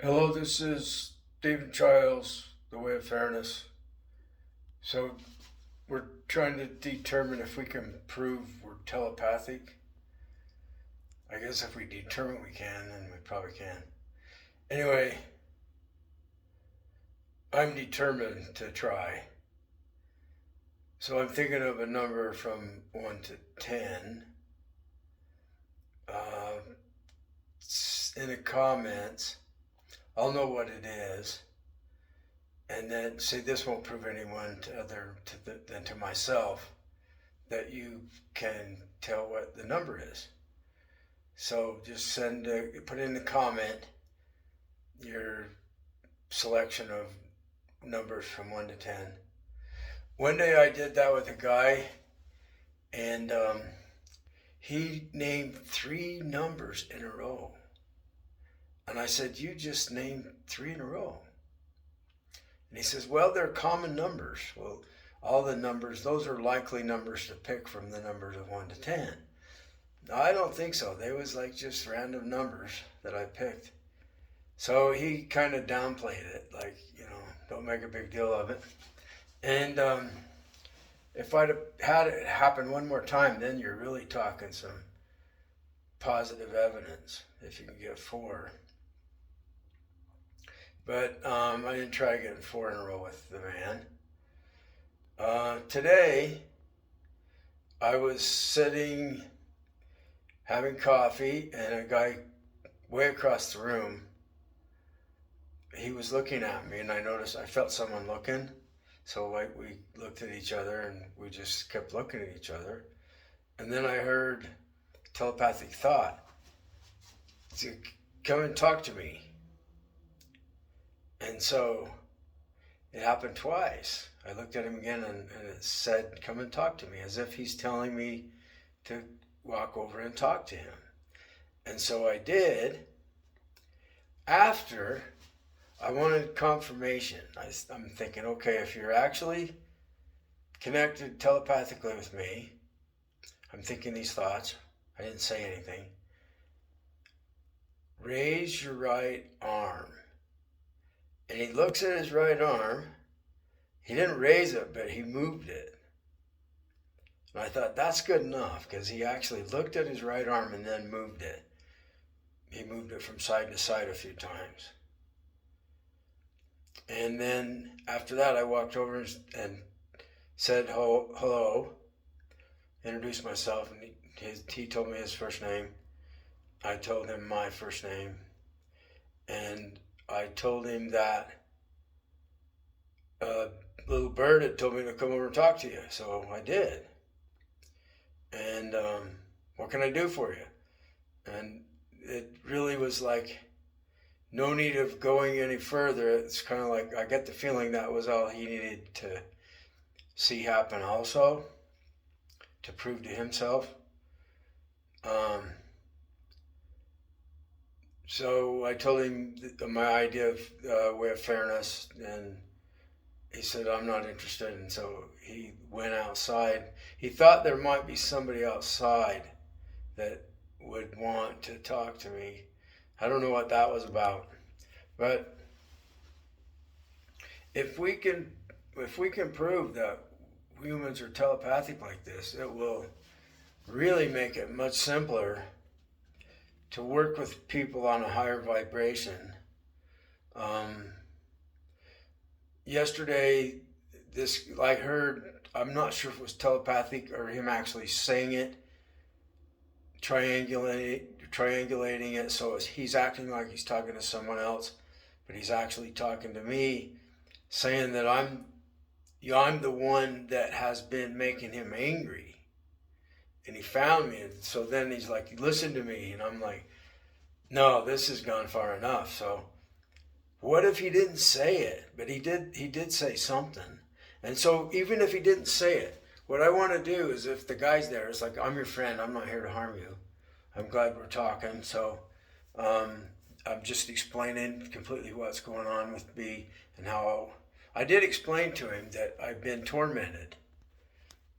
Hello, this is Stephen Childs, The Way of Fairness. So, we're trying to determine if we can prove we're telepathic. I guess if we determine we can, then we probably can. Anyway, I'm determined to try. So, I'm thinking of a number from 1 to 10. Uh, in the comments, I'll know what it is. And then say this won't prove anyone than to myself that you can tell what the number is. So just put in the comment your selection of numbers from 1 to 10. One day I did that with a guy, and he named 3 numbers in a row. And I said, "You just named 3 in a row." And he says, "Well, they're common numbers." Well, all the numbers, those are likely numbers to pick from the numbers of 1 to 10. No, I don't think so. They was like just random numbers that I picked. So he kind of downplayed it, like, don't make a big deal of it. And if I'd have had it happen one more time, then you're really talking some positive evidence if you can get 4. But I didn't try getting 4 in a row with the man. Today, I was sitting having coffee, and a guy way across the room, he was looking at me, and I felt someone looking. So we looked at each other, and we just kept looking at each other. And then I heard telepathic thought, to come and talk to me. And so it happened twice. I looked at him again, and it said, "Come and talk to me," as if he's telling me to walk over and talk to him. And so I did. After, I wanted confirmation. I'm thinking, okay, if you're actually connected telepathically with me, I'm thinking these thoughts. I didn't say anything. Raise your right arm. And he looks at his right arm. He didn't raise it, but he moved it. And I thought, that's good enough, because he actually looked at his right arm and then moved it. He moved it from side to side a few times. And then after that, I walked over and said hello, introduced myself, and he told me his first name. I told him my first name. And I told him that little bird had told me to come over and talk to you, so I did. And what can I do for you? And it really was like no need of going any further. It's kind of like I get the feeling that was all he needed to see happen also, to prove to himself. So I told him my idea of way of fairness, and he said, "I'm not interested." And so he went outside. He thought there might be somebody outside that would want to talk to me. I don't know what that was about. But if we can prove that humans are telepathic like this, it will really make it much simpler to work with people on a higher vibration. Yesterday, I heard, I'm not sure if it was telepathic or him actually saying it, triangulating it, so he's acting like he's talking to someone else, but he's actually talking to me, saying that I'm the one that has been making him angry. And he found me, and so then he's like, "Listen to me," and I'm like, "No, this has gone far enough." So what if he didn't say it? But he did say something. And so even if he didn't say it, what I want to do is, if the guy's there, it's like, "I'm your friend, I'm not here to harm you. I'm glad we're talking." So I'm just explaining completely what's going on with me, and how I did explain to him that I've been tormented.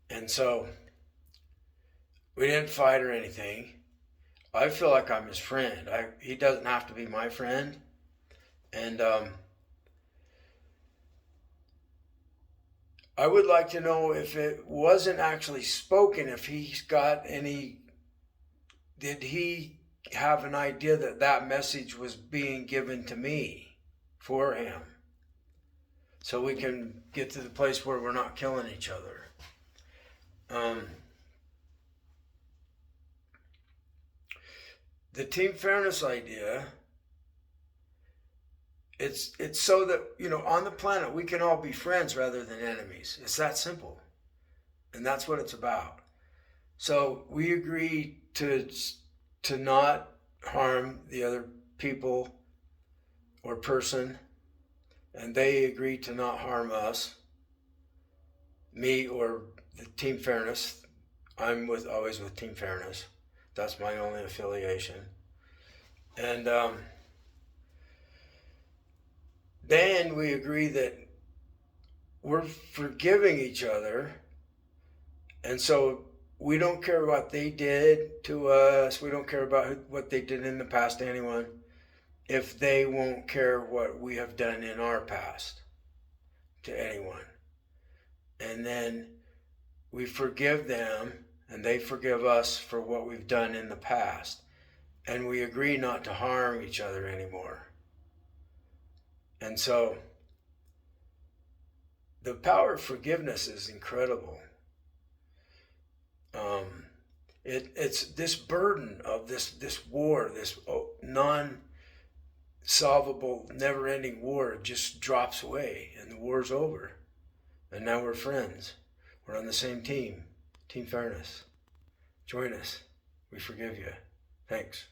And so we didn't fight or anything. I feel like I'm his friend. He doesn't have to be my friend, And I would like to know, if it wasn't actually spoken, if he's got any, did he have an idea that that message was being given to me for him? So we can get to the place where we're not killing each other. The team fairness idea, it's so that, on the planet we can all be friends rather than enemies. It's that simple. And that's what it's about. So we agree to not harm the other people or person, and they agree to not harm us, me or the team fairness. I'm always with team fairness. That's my only affiliation. And then we agree that we're forgiving each other, and so we don't care what they did to us. We don't care about what they did in the past to anyone, if they won't care what we have done in our past to anyone. And then we forgive them, and they forgive us for what we've done in the past. And we agree not to harm each other anymore. And so the power of forgiveness is incredible. It's this burden of this war, this non-solvable, never-ending war, just drops away, and the war's over. And now we're friends. We're on the same team. Team fairness. Join us. We forgive you. Thanks.